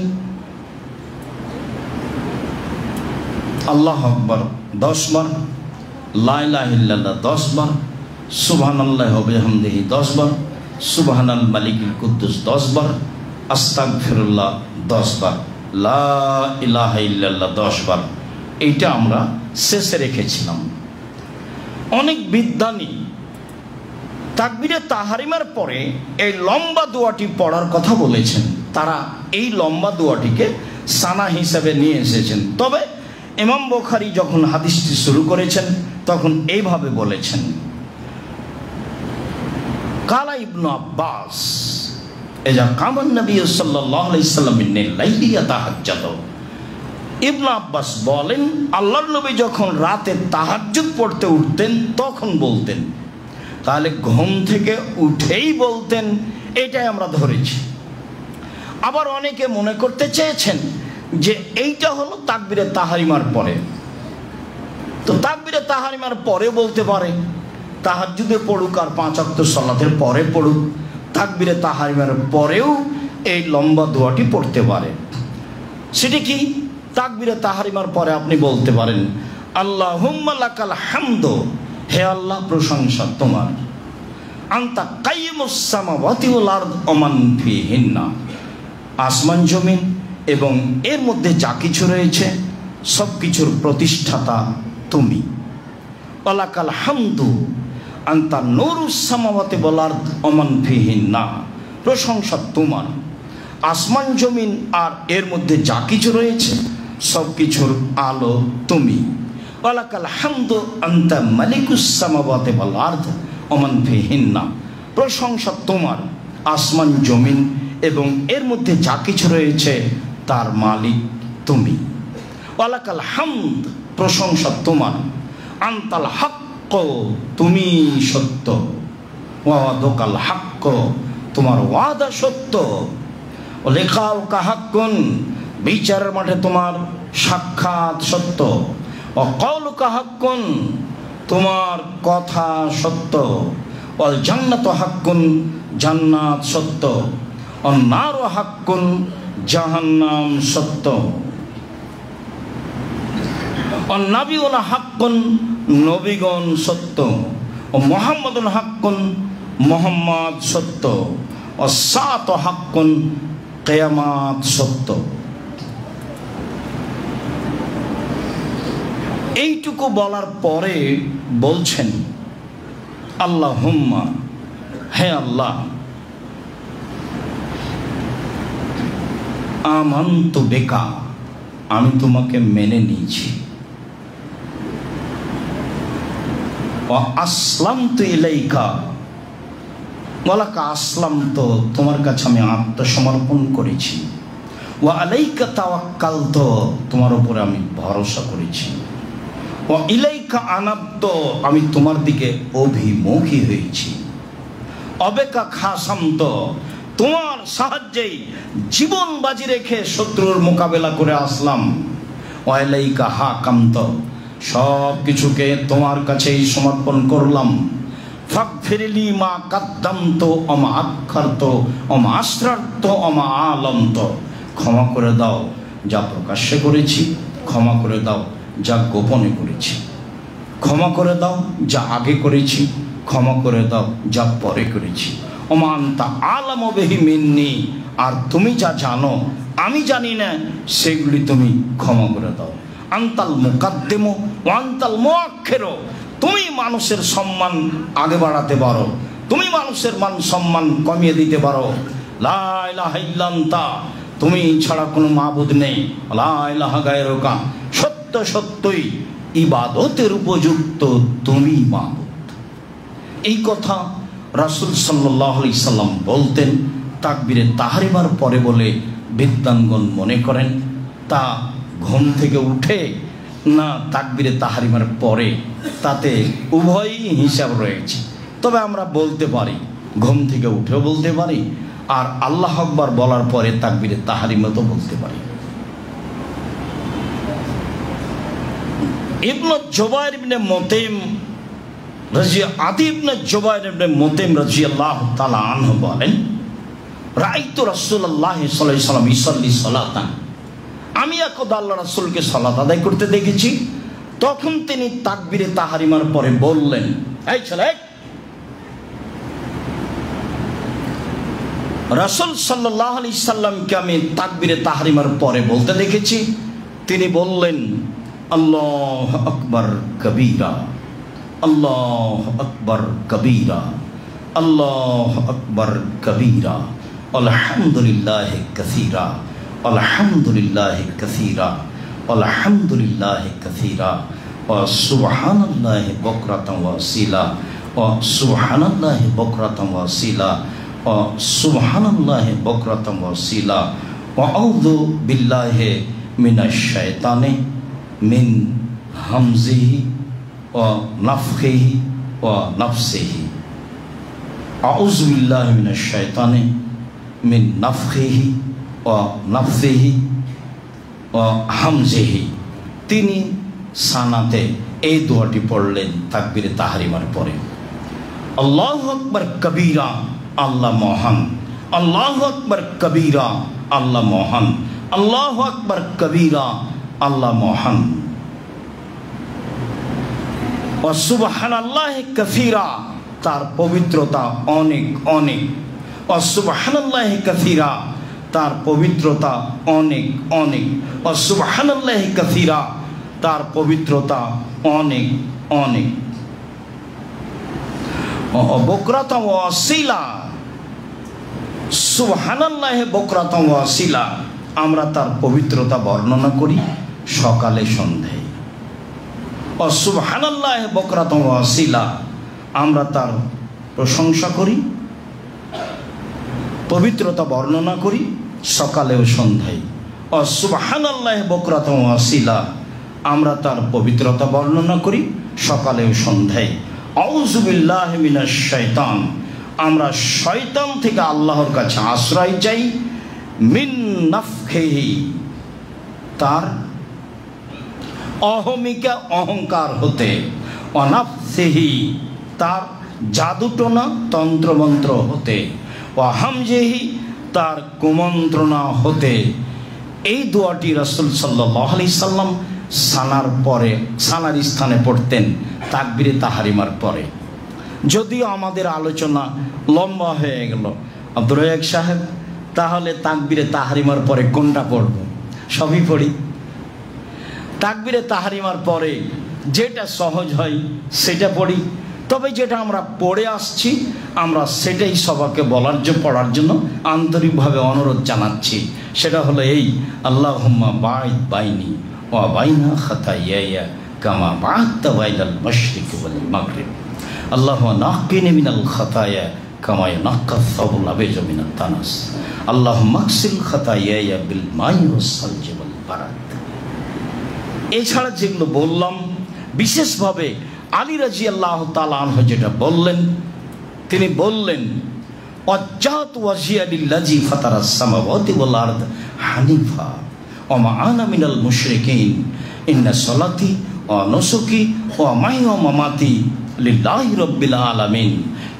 আল্লাহু আকবার 10 বার, লা ইলাহা ইল্লাল্লাহ 10 বার, সুবহানাল্লাহি ওয়া বিহামদিহি 10 বার, সুবহানাল মালিকুল কুদ্দুস 10 বার, আস্তাগফিরুল্লাহ 10 বার, লা ইলাহা ইল্লাল্লাহ 10 বার। এইটা আমরা শেষে রেখেছিলাম। অনেক বিদ্বানী তাকবীরে তাহরিমার পরে এই লম্বা দোয়াটি পড়ার কথা বলেছেন। তারা এই লম্বা দোয়াটিকে সানা হিসাবে নিয়ে এসেছেন। তবে ইমাম বুখারী যখন হাদিসটি শুরু করেছেন তখন এইভাবে বলেছেন, কালা ইবনু আব্বাস এজা কামান নবী সাল্লাল্লাহু আলাইহি ওয়াসাল্লাম মিন লাইলি ইয়াতাহাজ্জাদ। ইবনু আব্বাস বলেন, আল্লাহর নবী যখন রাতে তাহাজ্জুদ পড়তে উঠতেন তখন বলতেন। তাহলে ঘুম থেকে উঠেই বলতেন, এটাই আমরা ধরেছি। আবার অনেকে মনে করতে চেয়েছেন যে এইটা হলো তাকবীরে তাহরিমার পরে। তো তাকবীরে তাহরিমার পরে বলতে পারে, তাহাজ্জুদে পড়ুক আর 5 ওয়াক্ত সালাতের পরে পড়ুক, তাকবীরে তাহরিমার পরেও এই লম্বা দোয়াটি পড়তে পারে। সেটি কি? তাকবীরে তাহরিমার পরে আপনি বলতে পারেন, আল্লাহুম্মা লাকাল হামদু, হে আল্লাহ প্রশংসা তোমার, আনতা কাইয়্যিমুস সামাওয়াতি ওয়াল আরদ ওয়া মান ফিহিন্না, আসমান জমিন এবং এর মধ্যে যা কিছু রয়েছে সব কিছুর প্রতিষ্ঠাতা তুমি। ওয়ালাকাল হামদু আনতা নূরুস সামাওয়াতি ওয়াল আরদ ওয়া মান ফিহিন্না, প্রশংসা তোমার, আসমান জমিন আর এর মধ্যে যা কিছু রয়েছে সব কিছুর আলো তুমি। ওয়ালাকাল হামদু আনতা মালিকুস সামাওয়াতি ওয়াল আরদ ওয়া মান ফিহিন্না, প্রশংসা তোমার, আসমান জমিন এবং এর মধ্যে যা কিছু রয়েছে তার মালিক তুমি। ওয়ালাকাল হামদ, প্রশংসা তোমার, আনতাল হাক্ক, তুমি সত্য, ওয়াদাকাল হাক্ক, তোমার ওয়াদা সত্য, লিকাউ কাহাক্কুন, বিচারের মাঠে তোমার সাক্ষাৎ সত্য, ও কওলুকা হাক্কুন, তোমার কথা সত্য, ওয়াল জান্নাতু হাক্কুন, জান্নাত সত্য, ও নারু হাক্কুন, জাহান্নাম সত্য, ও নাবিউনা হাক্কুন, নবীগণ সত্য, ও মুহাম্মাদুন হাক্কুন, মুহাম্মদ সত্য, ও সাআতু হাক্কুন, কিয়ামত সত্য। এইটুকু বলার পরে বলছেন, আল্লাহুম্মা, হে আল্লাহ, আমানতু বিকা, আমি তোমাকে মেনে নিয়েছি, ওয়া আসলামতু ইলাইকা, ওয়ালাকা আসলামতু, তোমার কাছে আমি আত্মসমর্পণ করেছি, ওয়া আলাইকা তাওয়াক্কালতু, তোমার উপরে আমি ভরসা করেছি, ওয়া ইলাইকা আনাবতু, আমি তোমার দিকে অভিমুখী হয়েছি, অবেকা খাসামতু, তোমার সাহায্যেই জীবন বাজি রেখে শত্রুর মোকাবেলা করে আসলাম, ওয়া ইলাইকা হাকামতু, সব কিছুকে তোমার কাছেই সমর্পণ করলাম, ফাগফিরলি মা কাদ্দামতু ওয়া মা আখারতু ওয়া মা আসরারতু ওয়া মা আলামতু, ক্ষমা করে দাও যা প্রকাশ্যে করেছি, ক্ষমা করে দাও যা গোপনে করেছি, ক্ষমা করে দাও যা আগে করেছি, ক্ষমা করে দাও যা পরে করেছি, ওয়া মা আনতা আলামু বিহি মিন্নি, আর তুমি যা জানো আমি জানি না সেগুলি তুমি ক্ষমা করে দাও, আনতাল মুকাদ্দিমু ওয়া আনতাল মুআক্খিরু, তুমি মানুষের সম্মান আগে বাড়াতে পারো, তুমি মানুষের মান সম্মান কমিয়ে দিতে পারো, লা ইলাহা ইল্লা আনতা, তুমি ছাড়া কোনো মাবুদ নেই, লা ইলাহা গায়রুকা, সত্য সত্যই ইবাদতের উপযুক্ত তুমি মাবুদ। এই কথা রাসূল সাল্লাল্লাহু আলাইহি সাল্লাম বলতেন তাকবীরে তাহরিমার পরে বলে বিদ্বানগণ মনে করেন। তা ঘুম থেকে উঠে না তাকবীরে তাহরিমার পরে, তাতে উভয়ই হিসাব রয়েছে। তবে আমরা বলতে পারি, ঘুম থেকে উঠেও বলতে পারি, আর আল্লাহু আকবার বলার পরে তাকবীরে তাহরিমা তো বলতে পারি। ইবনে জুবাইর ইবনে মুতিম আদি ইবনে জুবাইর ইবনে মুতিম রাদিয়াল্লাহু তাআলা আনহু বলেন, রাআইতু রাসূলুল্লাহ সাল্লাল্লাহু আলাইহি ওয়াসাল্লাম ইসাল্লি সালাতান, আমি একদা আল্লাহ রাসূলকে সালাত আদায় করতে দেখেছি। তখন তিনি তাকবীরে তাহরিমার পরে বললেন, এই ছেলে, রাসূল সাল্লাল্লাহু আলাইহি সাল্লামকে আমি তাকবীরে তাহরিমার পরে বলতে দেখেছি। তিনি বললেন, আল্লাহু আকবার কবীরা, আল্লাহু আকবার কবীরা, আল্লাহু আকবার কবীরা, আলহামদুলিল্লাহি কাসীরা, আলহামদুলিল্লাহি কাসীরা, আলহামদুলিল্লাহি কাসীরা, ওয়া সুবহানাল্লাহি বুকরাতান ওয়া আসীলা, ওয়া সুবহানাল্লাহি বুকরাতান ওয়া আসীলা, ওয়া সুবহানাল্লাহি বুকরাতান ওয়া আসীলা, ওয়া আউযু বিল্লাহি মিনাশ শাইতানি মিন হামজিহি ওয়া নাফখিহি ওয়া নাফসিহি, আউযু বিল্লাহি মিনাশ শাইতানি মিন নাফখিহি ওয়া নাফসিহি ওয়া হামজিহি। তিনি সানাতে এই দোয়াটি পড়লেন তাকবীরে তাহরিমার পরে। আল্লাহু আকবার কবীরা, আল্লাহ মহান, আল্লাহু আকবার কবীরা, আল্লাহ মহান, আল্লাহু আকবার কবীরা, আল্লাহ মহান, ওয়া সুবহানাল্লাহি কাসীরা, তার পবিত্রতা অনেক অনেক, ওয়া সুবহানাল্লাহি কাসীরা, তার পবিত্রতা অনেক অনেক, ওয়া সুবহানাল্লাহি কাসীরা, তার পবিত্রতা অনেক অনেক, বুকরাতান ওয়া আসীলা, সুবহানাল্লাহি বুকরাতান ওয়া আসীলা, আমরা তার পবিত্রতা বর্ণনা করি সকালে সন্ধ্যায়। ও সুবহানাল্লাহি বুকরাতান ওয়া আসীলা, আমরা তার প্রশংসা করি, পবিত্রতা বর্ণনা করি সকালে ও সন্ধ্যায়। ও সুবহানাল্লাহি বুকরাতান ওয়া আসীলা, আমরা তার পবিত্রতা বর্ণনা করি সকালে ও সন্ধ্যায়। আউযু বিল্লাহি মিনাশ শাইতান, আমরা শয়তান থেকে আল্লাহর কাছে আশ্রয় চাই। মিন নাফখিহি, তার অহমিকা অহংকার হতে, অনাফসিহি, তার জাদুটনা তন্ত্রমন্ত্র হতে, ও হামজিহি, তার কুমন্ত্রণা হতে। এই দোয়াটি রাসূল সাল্লাল্লাহু আলাইহি সাল্লাম সানার পরে, সানার স্থানে পড়তেন তাকবীরে তাহরিমার পরে। যদিও আমাদের আলোচনা লম্বা হয়ে গেল আব্দুর রাজ্জাক সাহেব, তাহলে তাকবীরে তাহরিমার পরে কোনটা পড়ব? সবই পড়ি। তাকবীরে তাহরিমার পরে যেটা সহজ হয় সেটা পড়ি, তবে যেটা আমরা পড়ে আসছি আমরা সেটাই সবাইকে পড়ার জন্য আন্তরিকভাবে অনুরোধ জানাচ্ছি। সেটা হলো এই, আল্লাহুম্মা বাঈদ বাইনি ওয়া বাইনা খাতায়ায়া কামা বা'আদতা বাইনাল মাশরিকি ওয়াল মাগরিব, আল্লাহুম্মা নাক্কিনি মিনাল খাতায়া কামা ইয়ানাক্কাস সাবুল আবিজু মিনাত তানাস, আল্লাহুম্মা আগসিল খাতায়ায়া বিল মাই ওয়াস সালজি ওয়াল বারাদ। এছাড়া যেগুলো বললাম, বিশেষভাবে আলী রাদিয়াল্লাহু তাআলা আনহু যেটা বললেন, তিনি বললেন, ওয়াজ্জাহতু ওয়াজহিয়া লিল্লাযী ফাতারাস সামাওয়াতি ওয়াল আরদ হানিফা ওয়া মা আনা মিনাল মুশরিকিন, ইন্না সালাতি ওয়া নুসুকি ওয়া মাহইয়া ওয়া মামাতি লিল্লাহি রাব্বিল আলামিন,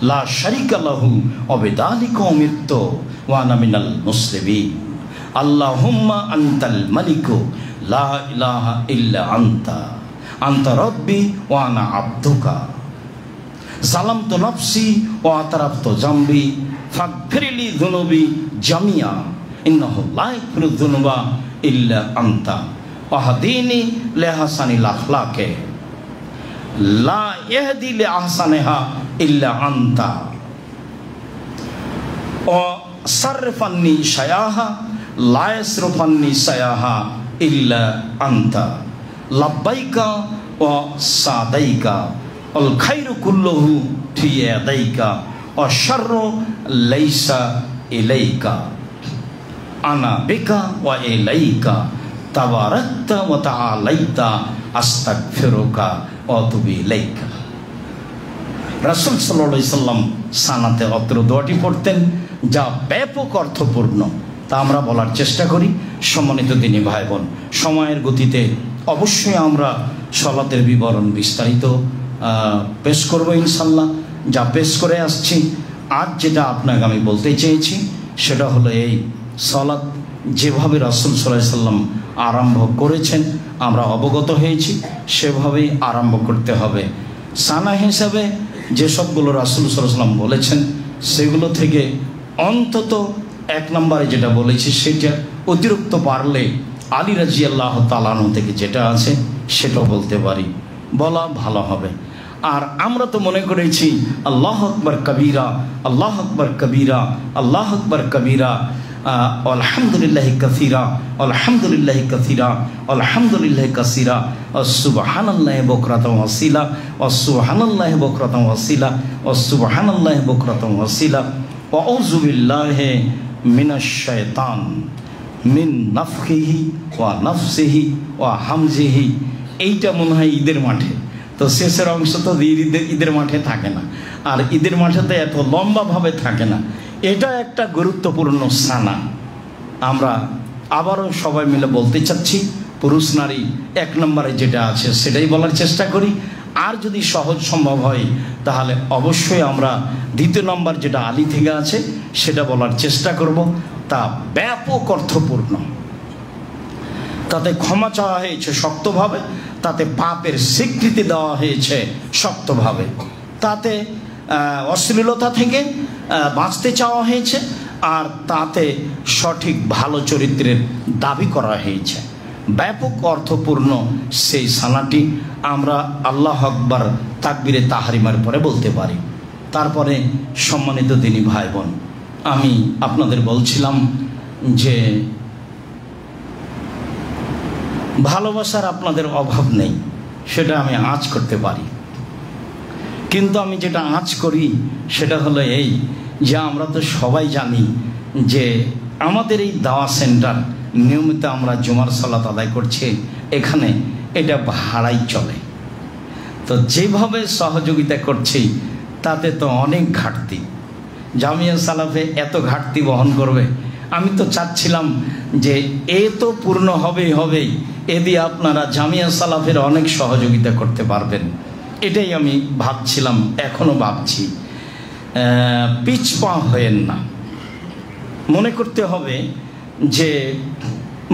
লা শারীকা লাহু ওয়া বিযালিকা উমিরতু ওয়া আনা মিনাল মুসলিমিন, আল্লাহুম্মা আনতাল মালিকু লা ইলাহা ইল্লা আনতা, আনতা রব্বি ওয়া আনা আবদুকা, যালামতু নাফসি ওয়া আতরাফতু জামবি ফাগফিরলি যুনুবি জামিয়া, ইন্নাহু লা ইয়াগফিরুয যুনুবা ইল্লা আনতা, ওয়াহদিনি লিআহসানিল আখলাকি লা ইয়াহদি লিআহসানিহা ইল্লা আনতা, ওয়া সাররিফান্নি শায়াহা লা ইয়াসরিফান্নি শায়াহা ইল্লা আনতা, লাব্বাইকা ওয়া সাদাইকা আল খায়রু কুল্লুহু ফি ইয়াদাইকা ওয়া শাররু লাইসা ইলাইকা, আনা বিকা ওয়া ইলাইকা তাবারাকতা ওয়া তাআলাইতা আস্তাগফিরুকা ওয়া আতুবু ইলাইকা। রাসূল সাল্লাল্লাহু আলাইহি সাল্লাম সানাতে অত্র দোয়াটি পড়তেন, যা ব্যাপক অর্থপূর্ণ, তা আমরা বলার চেষ্টা করি। সম্মানিত দিনী ভাই বোন, সময়ের গতিতে অবশ্যই আমরা সালাতের বিবরণ বিস্তারিত পেশ করবো ইনশাল্লাহ, যা পেশ করে আসছি। আজ যেটা আপনাকে আমি বলতে চেয়েছি সেটা হলো এই, সালাত যেভাবে রাসূল সাল্লাল্লাহু আলাইহি সাল্লাম আরম্ভ করেছেন আমরা অবগত হয়েছি, সেভাবেই আরম্ভ করতে হবে। সানা হিসাবে যেসবগুলো রাসূল সাল্লাল্লাহু আলাইহি সাল্লাম বলেছেন সেগুলো থেকে অন্তত 1 নম্বরে যেটা বলেছি সেটা অতিরিক্ত পারলে আলী রাদিয়াল্লাহু তাআলা আনহু থেকে যেটা আছে সেটাও বলতে পারি, বলা ভালো হবে। আর আমরা তো মনে করেছি আল্লাহু আকবার কবীরা, আল্লাহু আকবার কবীরা, আল্লাহু আকবার কবীরা, আলহামদুলিল্লাহি কাসীরা, আলহামদুলিল্লাহি কাসীরা, আলহামদুলিল্লাহি কাসীরা, সুবহানাল্লাহি বুকরাতাও ওয়াসিলা, সুবহানাল্লাহি বুকরাতাও ওয়াসিলা, সুবহানাল্লাহি বুকরাতাও ওয়াসিলা, ওয়া আউযু বিল্লাহি মিনাশ শাইতান মিন নাফখিহি ওয়া নাফসিহি ওয়া হামজিহি। এইটা মনে হয় ঈদের মাঠে, তো শেষের অংশ তো ঈদের মাঠে থাকে না, আর ঈদের মাঠেতে এত লম্বাভাবে থাকে না। এটা একটা গুরুত্বপূর্ণ সানা। আমরা আবারও সবাই মিলে বলতে চাচ্ছি, পুরুষ নারী 1 নম্বরে যেটা আছে সেটাই বলার চেষ্টা করি। আর যদি সহজ সম্ভব হয় তাহলে অবশ্যই আমরা 2 নম্বর যেটা আলী থেকে আছে সেটা বলার চেষ্টা করব। তা ব্যাপক অর্থপূর্ণ, তাতে ক্ষমা চাওয়া হয়েছে শক্তভাবে, তাতে পাপের স্বীকৃতি দেওয়া হয়েছে শক্তভাবে, তাতে অশ্লীলতা থেকে বাঁচতে চাওয়া হয়েছে, আর তাতে সঠিক ভালো চরিত্রের দাবি করা হয়েছে। ব্যাপক অর্থপূর্ণ সেই সানাটি আমরা আল্লাহু আকবার তাকবীরে তাহরিমার পরে বলতে পারি। তারপরে সম্মানিত দিনী ভাই বোন, আমি আপনাদের বলছিলাম যে ভালোবাসার আপনাদের অভাব নেই, সেটা আমি আঁচ করতে পারি। কিন্তু আমি যেটা আঁচ করি সেটা হলো এই যে আমরা তো সবাই জানি যে আমাদের এই দাওয়া সেন্টার নিয়মিত আমরা জুমার সালাত আদায় করছি, এখানে এটা ভাড়াই চলে। তো যেভাবে সহযোগিতা করছি তাতে তো অনেক ঘাটতি, জামিয়া সালাফে এত ঘাটতি বহন করবে। আমি তো চাচ্ছিলাম যে এ তো পূর্ণ হবেই, এ দিয়ে আপনারা জামিয়া সালাফের অনেক সহযোগিতা করতে পারবেন, এটাই আমি ভাবছিলাম, এখনও ভাবছি। পিছপা হয়েন না, মনে করতে হবে যে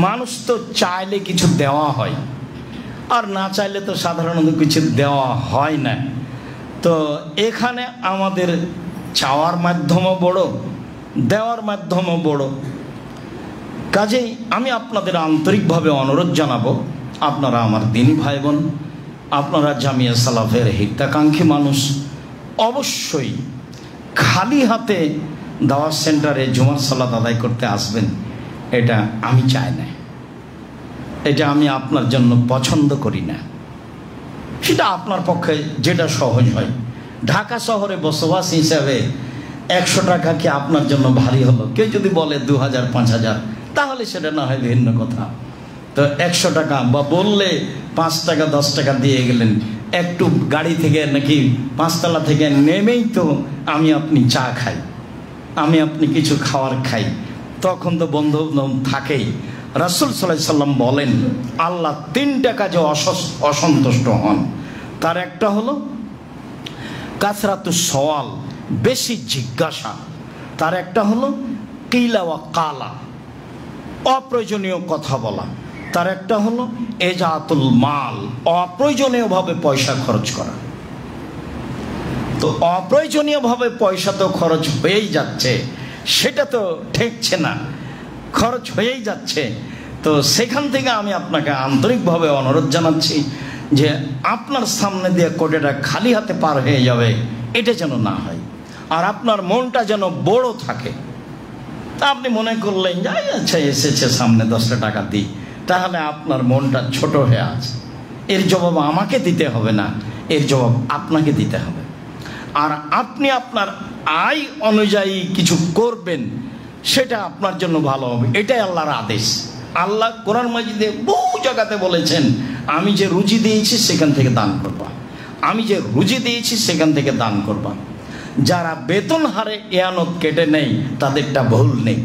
মানুষ তো চাইলে কিছু দেওয়া হয়, আর না চাইলে তো সাধারণত কিছু দেওয়া হয় না। তো এখানে আমাদের চাওয়ার মাধ্যমও বড়, দেওয়ার মাধ্যমও বড়। কাজেই আমি আপনাদের আন্তরিকভাবে অনুরোধ জানাবো, আপনারা আমার দিনী ভাই বোন, আপনারা জামিয়া সালাফের হিতাকাঙ্ক্ষী মানুষ, অবশ্যই খালি হাতে দাওয়াত সেন্টারে জুমার সালাত আদায় করতে আসবেন, এটা আমি চাই না, এটা আমি আপনার জন্য পছন্দ করি না। সেটা আপনার পক্ষে যেটা সহজ হয়। ঢাকা শহরে বসবাস হিসাবে 100 টাকা কি আপনার জন্য ভারী হলো? কেউ যদি বলে 2000 5000 তাহলে সেটা না হয় ভিন্ন কথা। তো 100 টাকা বা বললে 5 টাকা 10 টাকা দিয়ে গেলেন, একটু গাড়ি থেকে নাকি 5 তলা থেকে নেমেই তো আমি আপনি চা খাই, আমি আপনি কিছু খাওয়ার খাই, তখন তো বন্ধু থাকেই। রাসূল সাল্লাল্লাহু আলাইহি সাল্লাম বলেন আল্লাহ 3টা কাজে অসন্তুষ্ট হন। তার একটা হলো কাসরাতুস সওয়াল, বেশি জিজ্ঞাসা। তার একটা হলো কিলা ওয়া কালা, অপ্রয়োজনীয় কথা বলা। তার একটা হলো এজাতুল মাল, অপ্রয়োজনীয়ভাবে পয়সা খরচ করা। তো অপ্রয়োজনীয়ভাবে পয়সা তো খরচ হয়েই যাচ্ছে, সেটা তো ঠেকছে না, খরচ হয়েই যাচ্ছে। তো সেখান থেকে আমি আপনাকে আন্তরিকভাবে অনুরোধ জানাচ্ছি যে আপনার সামনে দিয়ে কোটিটা খালি হাতে পার হয়ে যাবে, এটা যেন না হয়। আর আপনার মনটা যেন বড় থাকে। তা আপনি মনে করলেন যে আচ্ছা এসেছে সামনে 10টা টাকা দিই, তাহলে আপনার মনটা ছোট হয়ে আছে। এর জবাব আমাকে দিতে হবে না, এর জবাব আপনাকে দিতে হবে। আর আপনি আপনার আয় অনুযায়ী কিছু করবেন, সেটা আপনার জন্য ভালো হবে। এটাই আল্লাহর আদেশ। আল্লাহ কোরআন মাজিদে বহু জায়গাতে বলেছেন আমি যে রুজি দিয়েছি সেখান থেকে দান করবা, আমি যে রুজি দিয়েছি সেখান থেকে দান করবা। যারা বেতন হারে এয়ানত কেটে নেই তাদেরটা ভুল নেই।